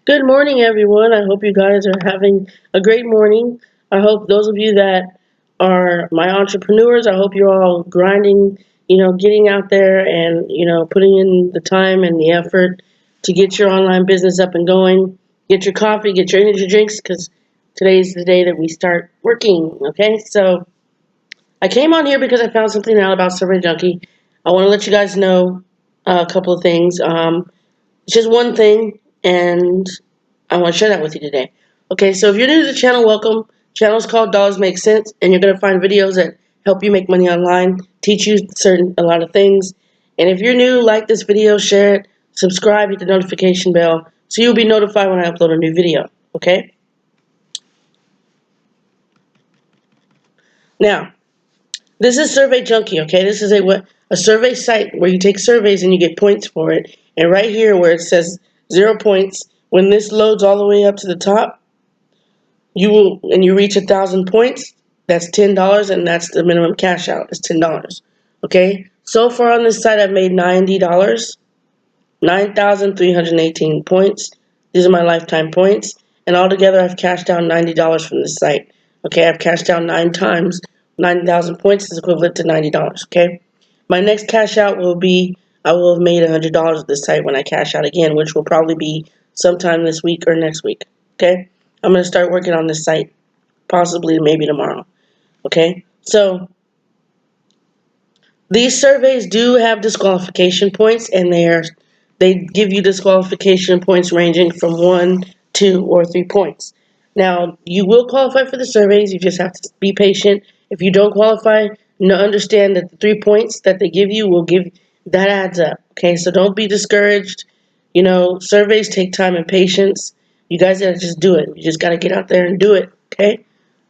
Good morning, everyone. I hope you guys are having a great morning. I hope those of you that are my entrepreneurs, I hope you're all grinding, getting out there and, putting in the time and the effort to get your online business up and going. Get your coffee, get your energy drinks, because today's the day that we start working, okay? So I came on here because I found something out about Survey Junkie. I want to let you guys know a couple of things. It's just one thing, and I want to share that with you today. Okay, so if you're new to the channel, welcome. Channel's called Dollars Make Sense, and you're going to find videos that help you make money online, teach you a lot of things. And if you're new, like this video, share it, subscribe, hit the notification bell, so you'll be notified when I upload a new video. Okay? Now, this is Survey Junkie. Okay, this is a survey site where you take surveys and you get points for it. And right here, where it says 0 points, when this loads all the way up to the top, you reach 1,000 points, that's $10, and that's the minimum cash out. It's $10. Okay. So far on this site, I've made $90, 9,318 points. These are my lifetime points, and altogether, I've cashed out $90 from this site. Okay, I've cashed out 9 times. 9,000 points is equivalent to $90. Okay. My next cash out will be I will have made $100 at this site when I cash out again, which will probably be sometime this week or next week. Okay. I'm going to start working on this site, possibly maybe tomorrow. Okay, so these surveys do have disqualification points, and they give you disqualification points ranging from 1, 2, or 3 points. Now, you will qualify for the surveys. You just have to be patient. If you don't qualify, understand that the 3 points that they give you that adds up. Okay, so don't be discouraged. Surveys take time and patience. You guys gotta just do it. You just gotta get out there and do it. Okay.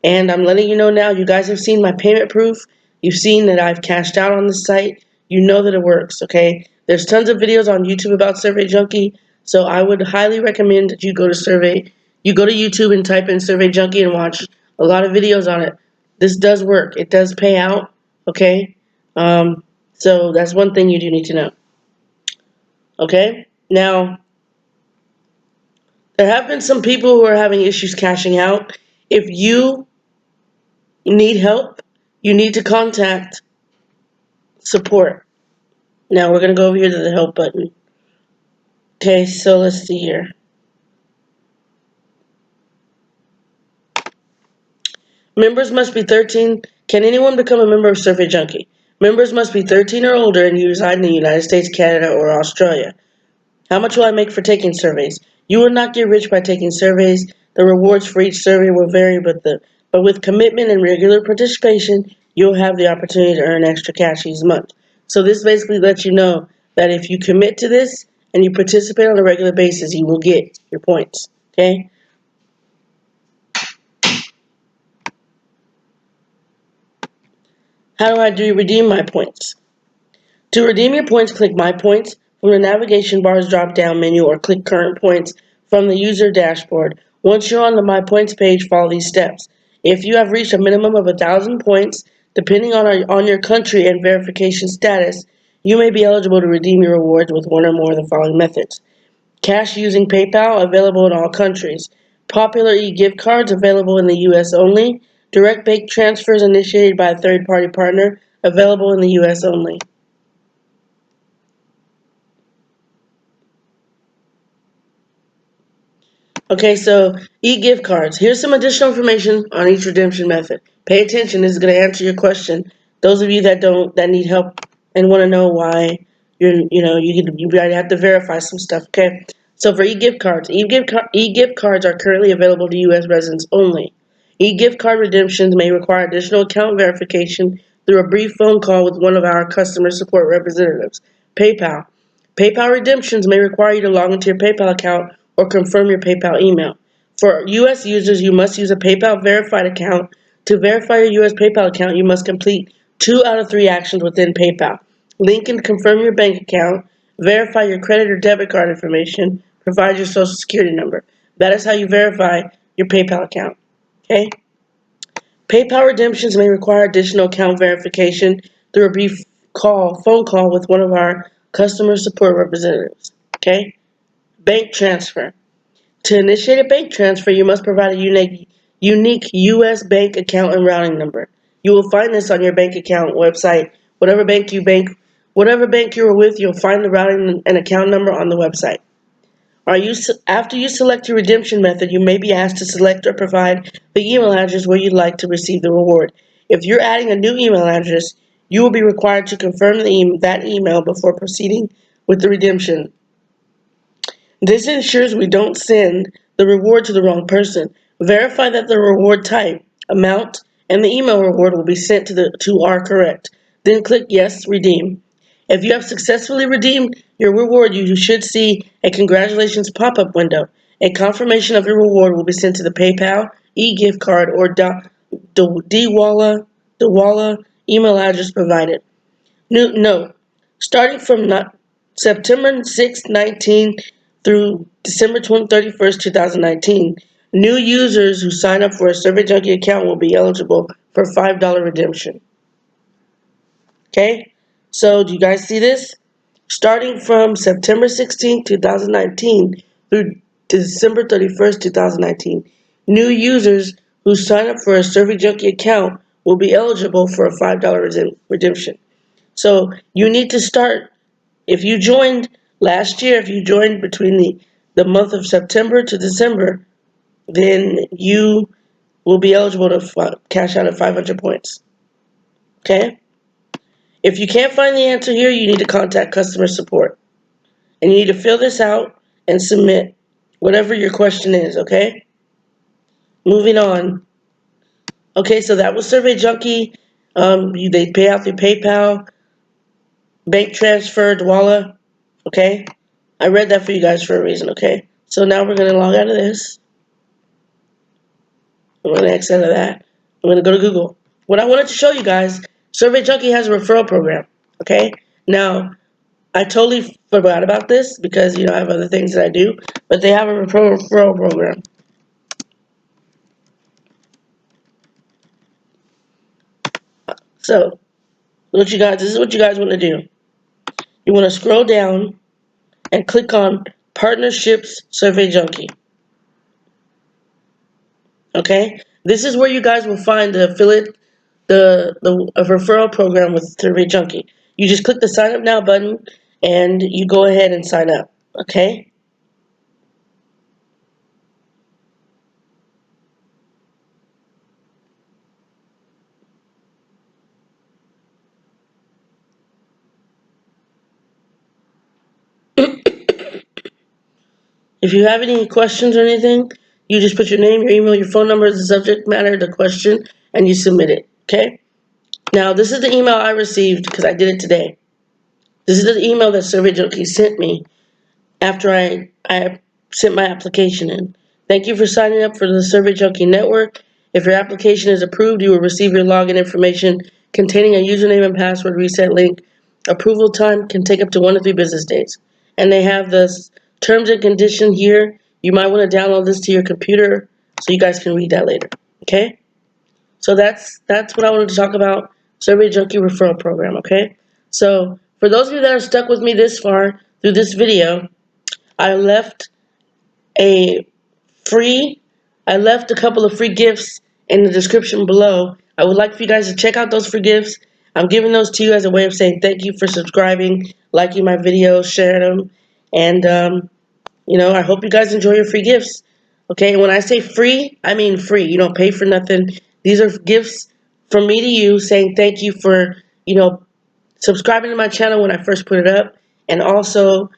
And I'm letting you know now, you guys have seen my payment proof. You've seen that I've cashed out on the site. You know that it works, okay? There's tons of videos on YouTube about Survey Junkie, so I would highly recommend that you go to YouTube and type in Survey Junkie and watch a lot of videos on it. This does work. It does pay out, okay? So that's one thing you do need to know, okay? Now, there have been some people who are having issues cashing out. If you need help, you need to contact support. Now we're going to go over here to the help button. Okay, so let's see here. Members must be 13. Can anyone become a member of Survey Junkie? Members must be 13 or older and you reside in the United States, Canada, or Australia. How much will I make for taking surveys? You will not get rich by taking surveys. The rewards for each survey will vary, but with commitment and regular participation, you'll have the opportunity to earn extra cash each month. So this basically lets you know that if you commit to this and you participate on a regular basis, you will get your points. Okay? How do I redeem my points? To redeem your points, click My Points from the navigation bar's drop-down menu or click Current Points from the user dashboard. Once you're on the My Points page, follow these steps. If you have reached a minimum of 1,000 points, depending on your country and verification status, you may be eligible to redeem your rewards with one or more of the following methods. Cash using PayPal, available in all countries. Popular e-gift cards, available in the U.S. only. Direct bank transfers initiated by a third-party partner, available in the U.S. only. Okay, so e-gift cards. Here's some additional information on each redemption method. Pay attention. This is going to answer your question. Those of you that need help and want to know why you might have to verify some stuff. Okay, so for e-gift cards, e-gift cards are currently available to U.S. residents only. E-gift card redemptions may require additional account verification through a brief phone call with one of our customer support representatives. PayPal. PayPal redemptions may require you to log into your PayPal account or confirm your PayPal email. For U.S. users, you must use a PayPal verified account. To verify your U.S. PayPal account, you must complete 2 out of 3 actions within PayPal. Link and confirm your bank account, verify your credit or debit card information, provide your social security number. That is how you verify your PayPal account. Okay? PayPal redemptions may require additional account verification through a brief phone call with one of our customer support representatives. Okay? Bank transfer. To initiate a bank transfer, you must provide a unique U.S. bank account and routing number. You will find this on your bank account website. Whatever bank you are with, you'll find the routing and account number on the website. After you select your redemption method, you may be asked to select or provide the email address where you'd like to receive the reward. If you're adding a new email address, you will be required to confirm that email before proceeding with the redemption. This ensures we don't send the reward to the wrong person. Verify that the reward type, amount, and the email reward will be sent to are correct. Then click Yes, Redeem. If you have successfully redeemed your reward, you should see a congratulations pop-up window. A confirmation of your reward will be sent to the PayPal, e-gift card, or Dawala email address provided. Note, starting from September 6, 19 through December 31st, 2019, new users who sign up for a Survey Junkie account will be eligible for $5 redemption. Okay? So, do you guys see this? Starting from September 16, 2019 through December 31st, 2019, new users who sign up for a Survey Junkie account will be eligible for a $5 redemption. So you need to start, if you joined last year, if you joined between the month of September to December, then you will be eligible to cash out at 500 points. Okay? If you can't find the answer here, you need to contact customer support. And you need to fill this out and submit whatever your question is, okay? Moving on. Okay, so that was Survey Junkie. They pay out through PayPal, bank transfer, Dawala. Okay? I read that for you guys for a reason, okay? So now we're going to log out of this. I'm going to exit out of that. I'm going to go to Google. What I wanted to show you guys, Survey Junkie has a referral program, okay? Now, I totally forgot about this because, I have other things that I do, but they have a referral program. So, this is what you guys want to do. You want to scroll down and click on Partnerships Survey Junkie. Okay? This is where you guys will find the affiliate, a referral program with Survey Junkie. You just click the sign up now button and you go ahead and sign up. Okay? If you have any questions or anything, you just put your name, your email, your phone number as the subject matter, the question, and you submit it. Okay? Now, this is the email I received because I did it today. This is the email that Survey Junkie sent me after I sent my application in. Thank you for signing up for the Survey Junkie Network. If your application is approved, you will receive your login information containing a username and password reset link. Approval time can take up to 1 to 3 business days. And they have the terms and condition here. You might want to download this to your computer so you guys can read that later. Okay? So that's what I wanted to talk about, Survey Junkie referral program, okay? So for those of you that are stuck with me this far through this video, I left a couple of free gifts in the description below. I would like for you guys to check out those free gifts. I'm giving those to you as a way of saying thank you for subscribing, liking my videos, sharing them, and I hope you guys enjoy your free gifts. Okay, and when I say free, I mean free. You don't pay for nothing. These are gifts from me to you saying thank you for, subscribing to my channel when I first put it up, and also,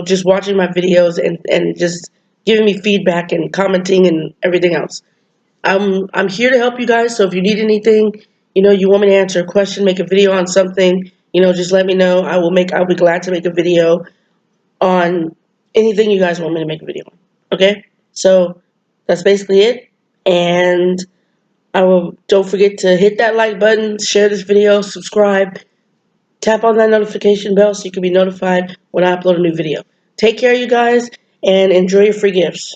just watching my videos and just giving me feedback and commenting and everything else. I'm here to help you guys, so if you need anything, you want me to answer a question, make a video on something, just let me know. I'll be glad to make a video on anything you guys want me to make a video on. Okay? So that's basically it. And don't forget to hit that like button, share this video, subscribe, tap on that notification bell so you can be notified when I upload a new video. Take care, you guys, and enjoy your free gifts.